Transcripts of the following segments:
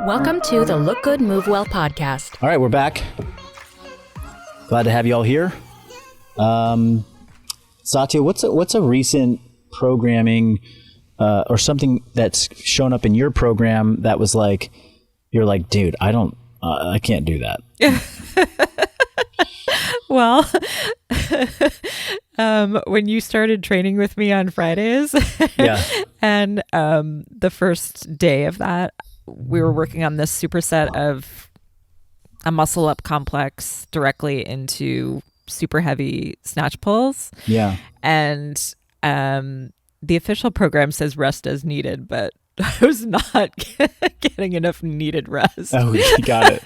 Welcome to the Look Good, Move Well podcast. All right, we're back. Glad to have you all here. Satya, what's a recent programming or something that's shown up in your program that was like, you're like, dude, I can't do that. Well, when you started training with me on Fridays, Yeah. and the first day of that, we were working on this superset of a muscle up complex directly into super heavy snatch pulls. Yeah. And the official program says rest as needed, but I was not getting enough needed rest. Oh, you got it.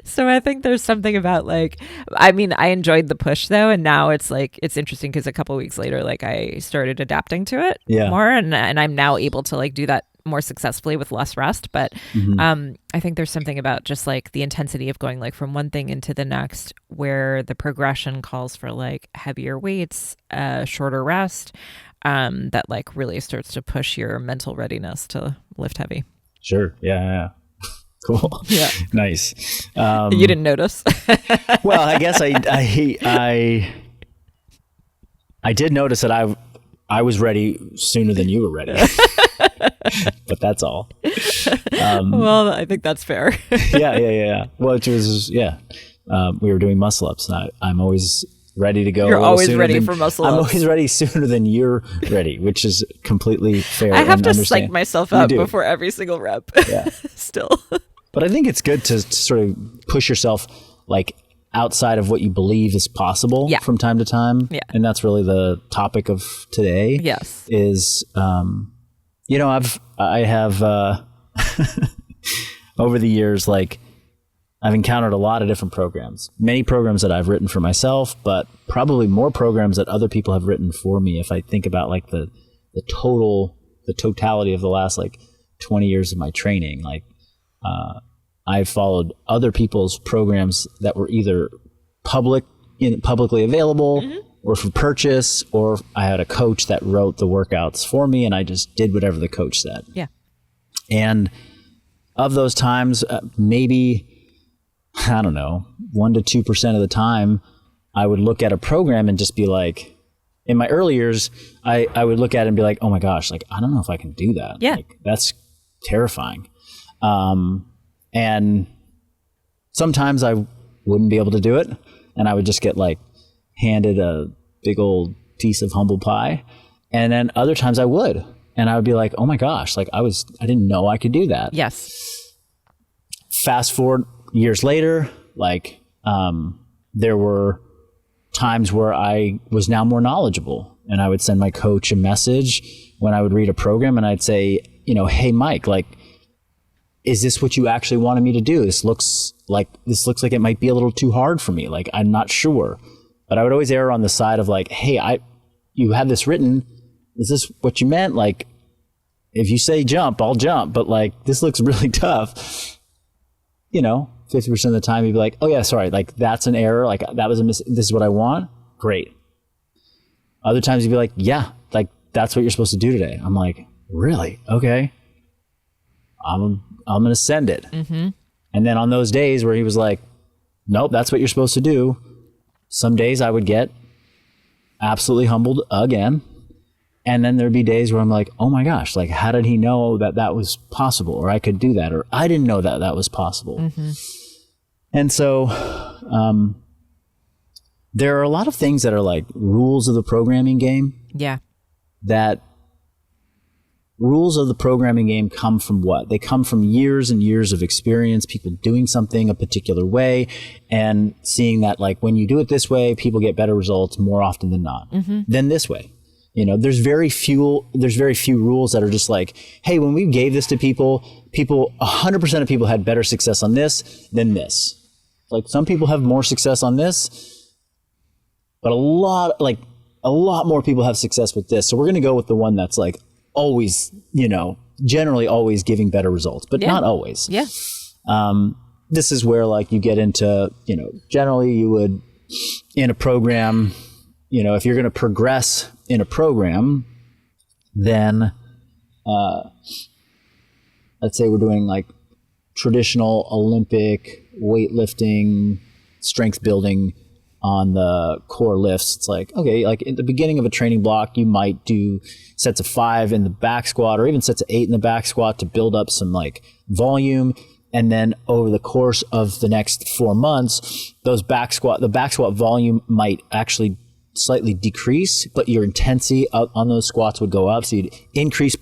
So I think there's something about I enjoyed the push though. And now it's interesting because a couple of weeks later, I started adapting to it more and I'm now able to do that more successfully with less rest. But I think there's something about just the intensity of going from one thing into the next where the progression calls for heavier weights, shorter rest, that really starts to push your mental readiness to lift heavy. Sure. Yeah. Cool. Yeah. Nice. You didn't notice? Well, I guess I did notice that I was ready sooner than you were ready. But that's all. Well, I think that's fair. Yeah. Well, it was, we were doing muscle ups and I'm always ready to go. You're always ready for muscle ups. I'm always ready sooner than you're ready, which is completely fair. I have to psych myself up before every single rep. Yeah. Still. But I think it's good to sort of push yourself outside of what you believe is possible from time to time. Yeah. And that's really the topic of today. Yes. Is, I have over the years, I've encountered a lot of different programs, many programs that I've written for myself, but probably more programs that other people have written for me. If I think about the totality of the last 20 years of my training, I've followed other people's programs that were either publicly available or for purchase, or I had a coach that wrote the workouts for me and I just did whatever the coach said. Yeah. And of those times, maybe, I don't know, 1 to 2% of the time, I would look at a program and just be in my early years, I would look at it and be like, oh my gosh, I don't know if I can do that. Yeah. That's terrifying. And sometimes I wouldn't be able to do it. And I would just get handed a big old piece of humble pie. And then other times I would. And I would be like, oh my gosh, I didn't know I could do that. yes. Fast forward years later, there were times where I was now more knowledgeable and I would send my coach a message when I would read a program and I'd say, hey, Mike, is this what you actually wanted me to do? This looks like it might be a little too hard for me. I'm not sure, but I would always err on the side of hey, you have this written. Is this what you meant? If you say jump, I'll jump, but this looks really tough. 50% of the time you'd be like, oh yeah, sorry. That's an error. That was this is what I want. Great. Other times you'd be like, yeah, that's what you're supposed to do today. I'm like, really? Okay. I'm going to send it. Mm-hmm. And then on those days where he was like, nope, that's what you're supposed to do. Some days I would get absolutely humbled again. And then there'd be days where I'm like, oh my gosh, how did he know that was possible? Or I could do that? Or I didn't know that was possible. Mm-hmm. And so there are a lot of things that are rules of the programming game. Yeah. That rules of the programming game come from what? They come from years and years of experience, people doing something a particular way and seeing that when you do it this way, people get better results more often than not than this way. There's very few rules that are just hey, when we gave this to people, 100% of people had better success on this than this. Some people have more success on this, but a lot more people have success with this. So we're going to go with the one that's always, generally always giving better results, but not always. Yeah. This is where you get into, generally you would in a program, if you're going to progress in a program, then let's say we're doing like traditional Olympic weightlifting, strength building on the core lifts. It's like, okay, like in the beginning of a training block, you might do sets of 5 in the back squat or even sets of 8 in the back squat to build up some like volume. And then over the course of the next 4 months, the back squat volume might actually slightly decrease, but your intensity on those squats would go up. So you'd increase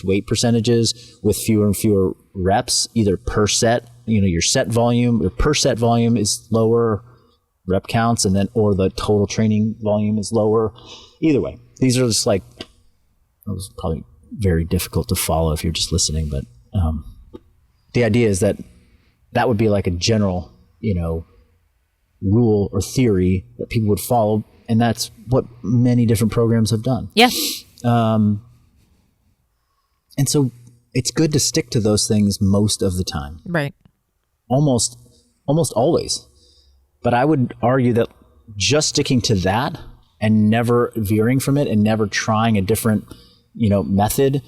weight percentages with fewer and fewer reps, either per set, your set volume or per set volume is lower rep counts, and then, or the total training volume is lower. Either way, these are just like, it was probably very difficult to follow if you're just listening, but the idea is that would be like a general, rule or theory that people would follow, and that's what many different programs have done. Yeah. And so it's good to stick to those things most of the time. Right. Almost always. But I would argue that just sticking to that and never veering from it and never trying a different, method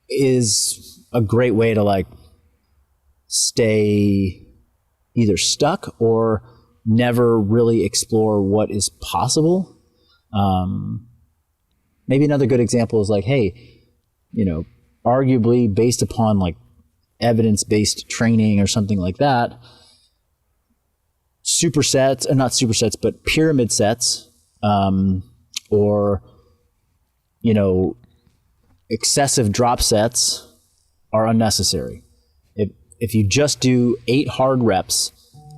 is a great way to like stay either stuck or never really explore what is possible. Maybe another good example is like, hey, arguably based upon like evidence-based training or something like that, not supersets, but pyramid sets, or, excessive drop sets are unnecessary. If you just do 8 hard reps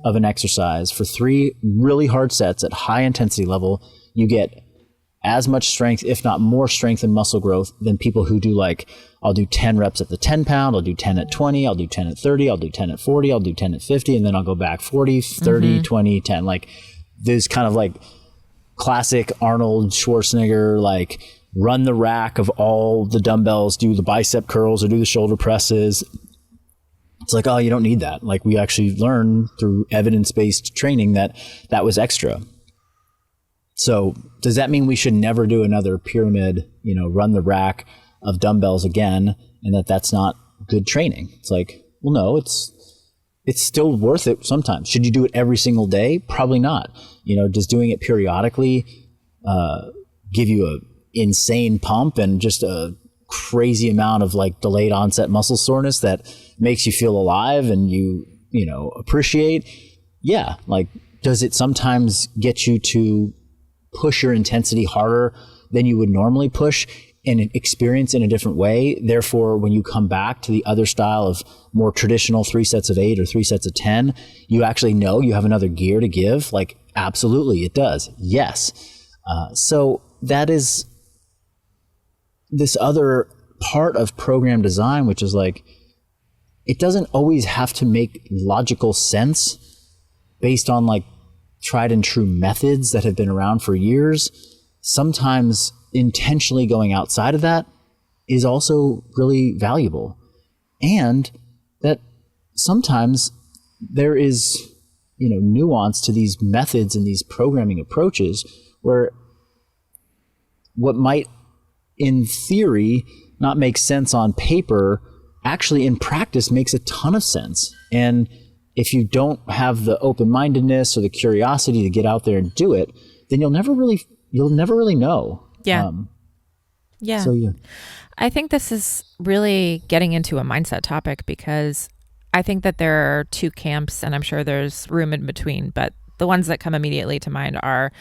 of an exercise for 3 really hard sets at high intensity level, you get as much strength, if not more strength and muscle growth than people who do like, I'll do 10 reps at the 10 pound, I'll do 10 at 20, I'll do 10 at 30, I'll do 10 at 40, I'll do 10 at 50, and then I'll go back 40, 30, 20, 10. Like this kind of like classic Arnold Schwarzenegger, like run the rack of all the dumbbells, do the bicep curls or do the shoulder presses. It's like, oh, you don't need that. Like we actually learn through evidence-based training that was extra. So does that mean we should never do another pyramid, run the rack of dumbbells again, and that's not good training? It's like, well, no, it's still worth it sometimes. Should you do it every single day? Probably not. Does doing it periodically give you a insane pump and just a crazy amount of like delayed onset muscle soreness that makes you feel alive and you appreciate? Yeah. Like, does it sometimes get you to push your intensity harder than you would normally push and experience in a different way? Therefore, when you come back to the other style of more traditional 3 sets of 8 or 3 sets of 10, you actually know you have another gear to give? Like, absolutely, it does. Yes. So that is this other part of program design, which is like, it doesn't always have to make logical sense based on like tried and true methods that have been around for years. Sometimes intentionally going outside of that is also really valuable. And that sometimes there is, nuance to these methods and these programming approaches where what might in theory not make sense on paper actually in practice makes a ton of sense. And if you don't have the open-mindedness or the curiosity to get out there and do it, then you'll never really know. Yeah. Yeah. So yeah. I think this is really getting into a mindset topic because I think that there are 2 camps, and I'm sure there's room in between, but the ones that come immediately to mind are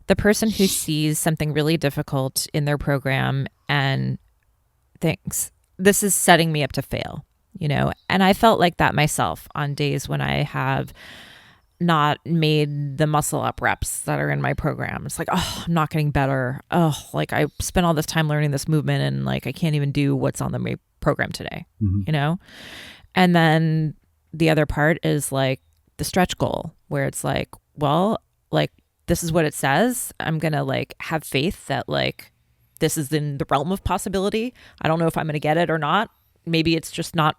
the person who sees something really difficult in their program and thinks, this is setting me up to fail, And I felt like that myself on days when I have not made the muscle up reps that are in my program. It's like, oh, I'm not getting better. Oh, like I spent all this time learning this movement and like I can't even do what's on the program today, And then the other part is like the stretch goal where it's like, well, like this is what it says. I'm going to like have faith that like this is in the realm of possibility. I don't know if I'm going to get it or not. Maybe it's just not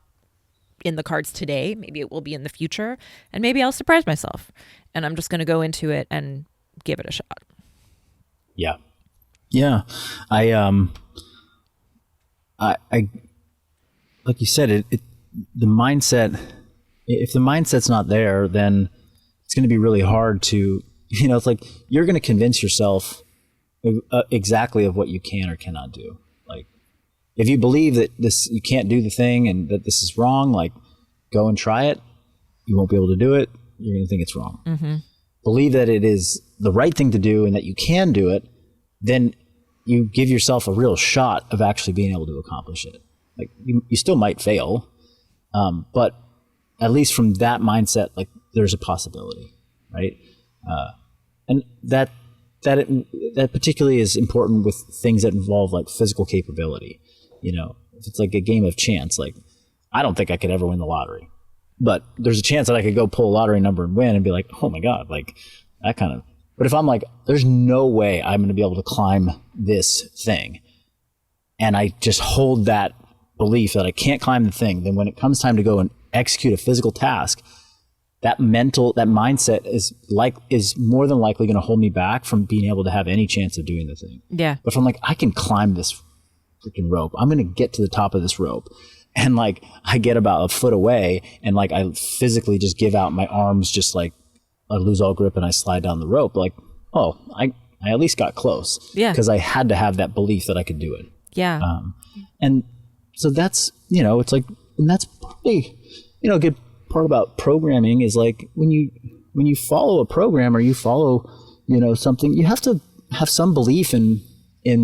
in the cards today. Maybe it will be in the future, and maybe I'll surprise myself, and I'm just going to go into it and give it a shot. Yeah. I like you said, the mindset, if the mindset's not there, then it's going to be really hard to, it's like you're going to convince yourself exactly of what you can or cannot do. Like if you believe that you can't do the thing and that this is wrong, like go and try it. You won't be able to do it. You're going to think it's wrong. Mm-hmm. Believe that it is the right thing to do and that you can do it. Then you give yourself a real shot of actually being able to accomplish it. Like you still might fail, but at least from that mindset, like there's a possibility, right? And that particularly is important with things that involve like physical capability. If it's like a game of chance, like I don't think I could ever win the lottery, but there's a chance that I could go pull a lottery number and win and be like, oh my God, like that kind of. But if I'm like, there's no way I'm going to be able to climb this thing, and I just hold that belief that I can't climb the thing, then when it comes time to go and execute a physical task, that mindset is more than likely going to hold me back from being able to have any chance of doing the thing. Yeah. But if I'm like, I can climb this freaking rope, I'm going to get to the top of this rope. And like, I get about a foot away and like, I physically just give out my arms, just like I lose all grip and I slide down the rope. Like, oh, I at least got close. Yeah. Because I had to have that belief that I could do it. Yeah. And so that's, it's like, and that's probably, a good part about programming is like when you follow a program or you follow, something, you have to have some belief in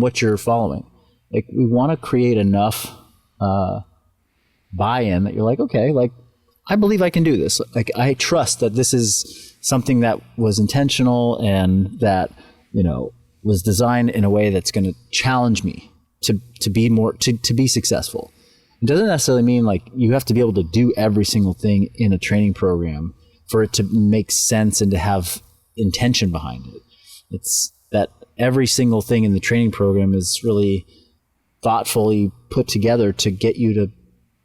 what you're following. Like we want to create enough buy-in that you're like, okay, like I believe I can do this. Like I trust that this is something that was intentional and that, was designed in a way that's going to challenge me to be more, to be successful. It doesn't necessarily mean like you have to be able to do every single thing in a training program for it to make sense and to have intention behind it. It's that every single thing in the training program is really thoughtfully put together to get you to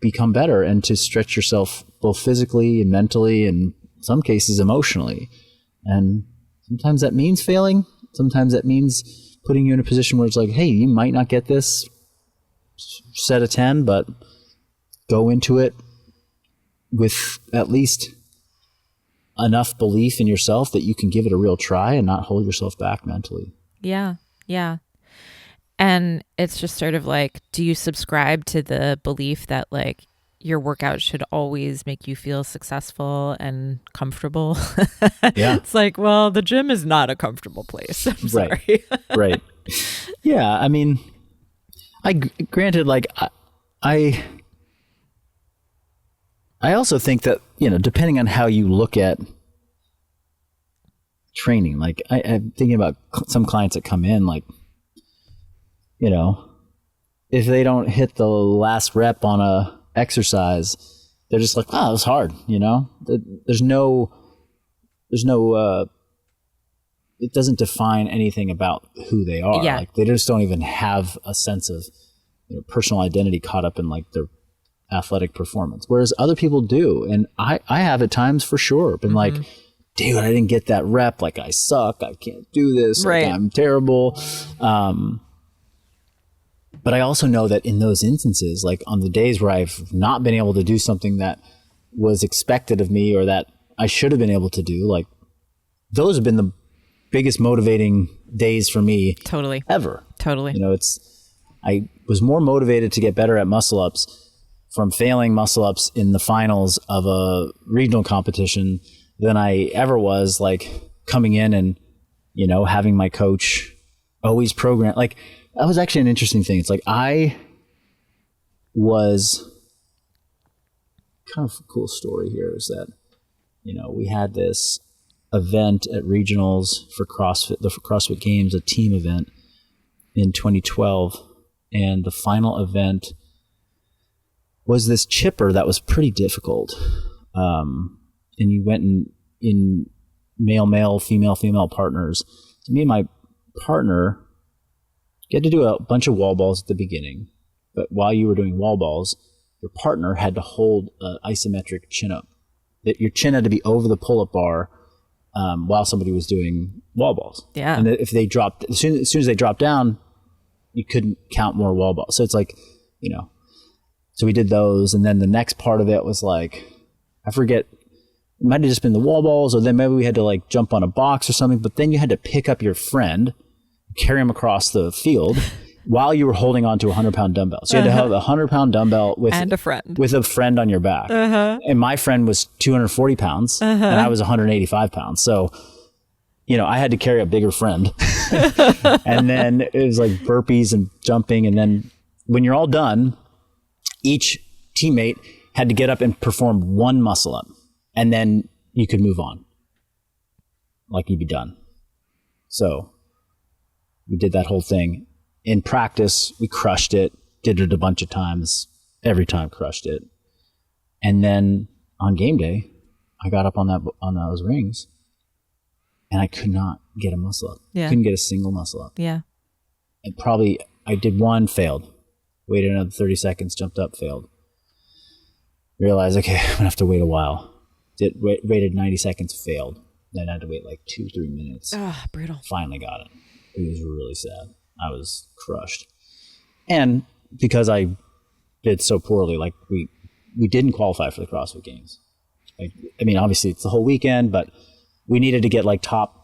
become better and to stretch yourself both physically and mentally and in some cases emotionally. And sometimes that means failing. Sometimes that means putting you in a position where it's like, hey, you might not get this set of 10, but go into it with at least enough belief in yourself that you can give it a real try and not hold yourself back mentally. Yeah. Yeah. And it's just sort of like, do you subscribe to the belief that like your workout should always make you feel successful and comfortable? Yeah. It's like, well, the gym is not a comfortable place. I'm sorry. Right. Yeah. I mean, granted, like I also think that, depending on how you look at training, like I'm thinking about some clients that come in, like, if they don't hit the last rep on a exercise, they're just like, oh, it was hard. There's no, it doesn't define anything about who they are. Yeah. Like they just don't even have a sense of personal identity caught up in like their athletic performance. Whereas other people do. And I have at times for sure been like, dude, I didn't get that rep. Like I suck. I can't do this. Right. Like, I'm terrible. But I also know that in those instances, like on the days where I've not been able to do something that was expected of me or that I should have been able to do, like those have been the biggest motivating days for me. Totally. Ever. Totally. I was more motivated to get better at muscle ups from failing muscle ups in the finals of a regional competition than I ever was like coming in and, having my coach always program. Like that was actually an interesting thing. It's like I was kind of a cool story here is that, we had this event at regionals for CrossFit, the CrossFit Games, a team event in 2012. And the final event was this chipper that was pretty difficult. And you went in male, female partners. So me and my partner get to do a bunch of wall balls at the beginning. But while you were doing wall balls, your partner had to hold an isometric chin up. That your chin had to be over the pull-up bar while somebody was doing wall balls. Yeah. And if they dropped, as soon as they dropped down, you couldn't count more wall balls. So it's like, So we did those. And then the next part of it was like, I forget, it might have just been the wall balls, or then maybe we had to like jump on a box or something, but then you had to pick up your friend, carry him across the field while you were holding on to a 100-pound dumbbell. So you had to have a 100-pound dumbbell with a friend on your back. And my friend was 240 pounds and I was 185 pounds. So, you know, I had to carry a bigger friend. And then it was like burpees and jumping. And then when you're all done, each teammate had to get up and perform one muscle up. And then you could move on. Like you'd be done. So we did that whole thing. In practice, we crushed it, did it a bunch of times, every time crushed it. And then on game day, I got up on those rings and I could not get a muscle up. Yeah. Couldn't get a single muscle up. Yeah. And I did one, failed. Waited another 30 seconds, jumped up, failed. Realized, okay, I'm gonna have to wait a while. Waited 90 seconds, failed. Then I had to wait like 2-3 minutes. Brutal. Finally got it. It was really sad. I was crushed. And because I did so poorly, like we didn't qualify for the CrossFit Games. Like, I mean, obviously it's the whole weekend, but we needed to get like top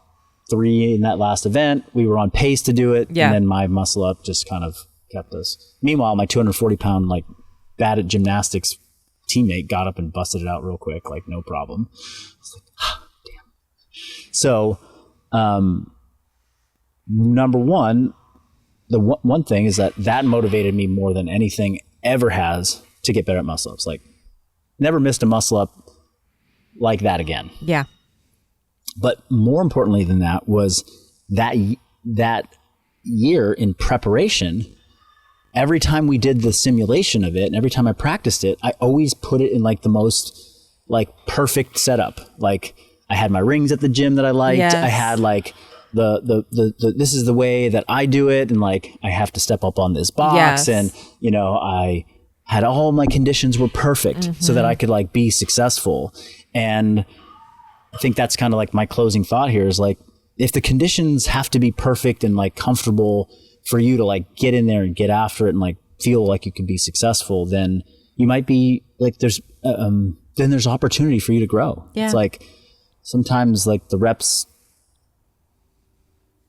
3 in that last event. We were on pace to do it. Yeah. And then my muscle up just kind of kept us. Meanwhile, my 240 pound, like bad at gymnastics teammate got up and busted it out real quick, like no problem. It's like, damn. So, number one, the one thing is that motivated me more than anything ever has to get better at muscle ups. Like, never missed a muscle up like that again. Yeah. But more importantly than that was that year in preparation. Every time we did the simulation of it and every time I practiced it, I always put it in like the most like perfect setup. Like I had my rings at the gym that I liked. Yes. I had like the this is the way that I do it. And like, I have to step up on this box. Yes. And, you know, I had all my conditions were perfect so that I could like be successful. And I think that's kind of like my closing thought here is like, if the conditions have to be perfect and like comfortable for you to like get in there and get after it and like feel like you can be successful, then you might be like, then there's opportunity for you to grow. Yeah. It's like sometimes like the reps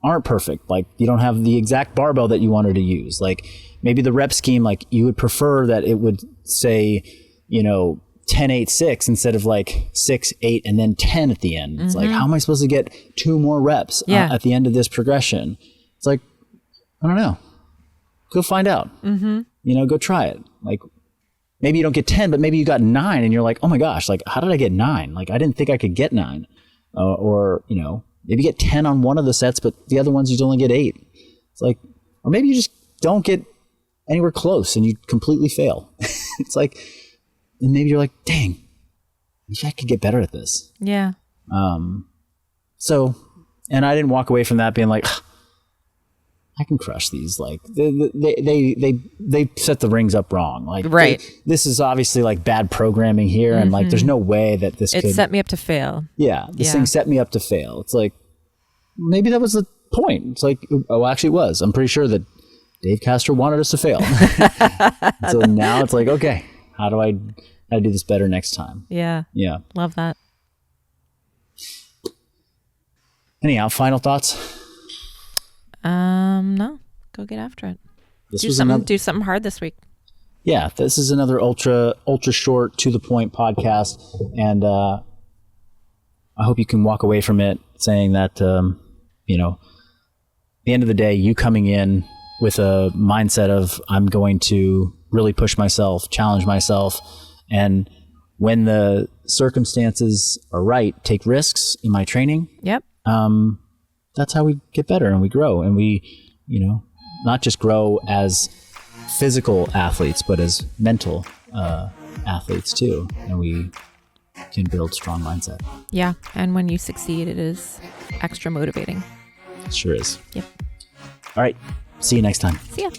aren't perfect. Like you don't have the exact barbell that you wanted to use. Like maybe the rep scheme, like you would prefer that it would say, you know, 10, 8, 6 instead of like 6, 8, and then 10 at the end. It's like, how am I supposed to get 2 more reps at the end of this progression? It's like, I don't know. Go find out. You know, go try it. Like maybe you don't get 10, but maybe you got 9 and you're like, oh my gosh, like how did I get 9? Like I didn't think I could get 9. Or, you know, maybe you get 10 on one of the sets, but the other ones you only get 8. It's like, or maybe you just don't get anywhere close and you completely fail. It's like, and maybe you're like, dang, maybe I could get better at this. Yeah. So, and I didn't walk away from that being like, I can crush these. Like they set the rings up wrong. Like right. This is obviously like bad programming here. And like, there's no way that this could set me up to fail. Yeah. This thing set me up to fail. It's like, maybe that was the point. It's like, oh, actually it was. I'm pretty sure that Dave Castro wanted us to fail. So now it's like, okay, how do I do this better next time? Yeah. Yeah. Love that. Anyhow, final thoughts? No. Go get after it. Do something hard this week. Yeah, this is another ultra short, to the point podcast, and I hope you can walk away from it saying that you know, at the end of the day, you coming in with a mindset of I'm going to really push myself, challenge myself, and when the circumstances are right, take risks in my training. Yep. That's how we get better and we grow, and we, you know, not just grow as physical athletes, but as mental athletes too. And we can build strong mindset. Yeah. And when you succeed, it is extra motivating. It sure is. Yep. All right. See you next time. See ya.